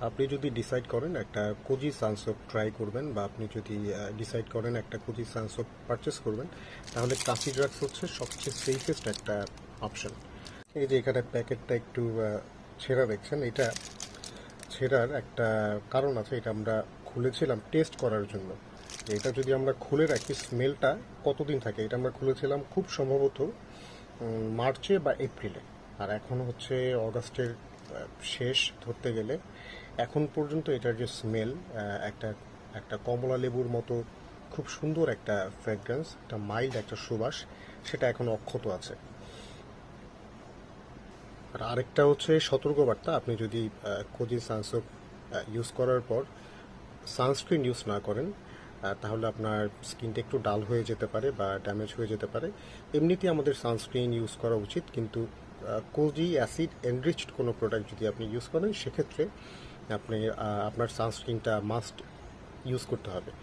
আপনি যদি ডিসাইড করেন একটা কোজি সানসোক ট্রাই করবেন, বা আপনি যদি ডিসাইড করেন একটা কোজি সানসোক পারচেস করবেন, তাহলে কাশি ড্রাগস হচ্ছে সবচেয়ে সেফেস্ট একটা অপশন। এই যে এখানে প্যাকেটটা একটু ছেঁড়া দেখছেন, এটা ছেঁড়ার একটা কারণ আছে। এটা আমরা খুলেছিলাম টেস্ট করার জন্য যে এটা যদি আমরা খুলে রাখি স্মেলটা কতদিন থাকে। এটা আমরা খুলেছিলাম খুব সম্ভবত মার্চে বা এপ্রিলে, আর এখন হচ্ছে অগাস্টের শেষ ধরতে গেলে। এখন পর্যন্ত এটার যে স্মেল, একটা একটা কমলা লেবুর মতো খুব সুন্দর একটা ফ্র্যাগ্রেন্স, একটা মাইল্ড একটা সুবাস, সেটা এখন অক্ষত আছে। আর আরেকটা হচ্ছে সতর্কবার্তা, আপনি যদি কোজি সানসোক ইউজ করার পর সানস্ক্রিন ইউজ না করেন, তাহলে আপনার স্কিনটা একটু ডাল হয়ে যেতে পারে বা ড্যামেজ হয়ে যেতে পারে। এমনিতেই আমাদের সানস্ক্রিন ইউজ করা উচিত, কিন্তু কোজি অ্যাসিড এনরিচড কোনো প্রোডাক্ট যদি আপনি ইউজ করেন, সেক্ষেত্রে আপনি আপনার সানস্ক্রিনটা মাস্ট ইউজ করতে হবে।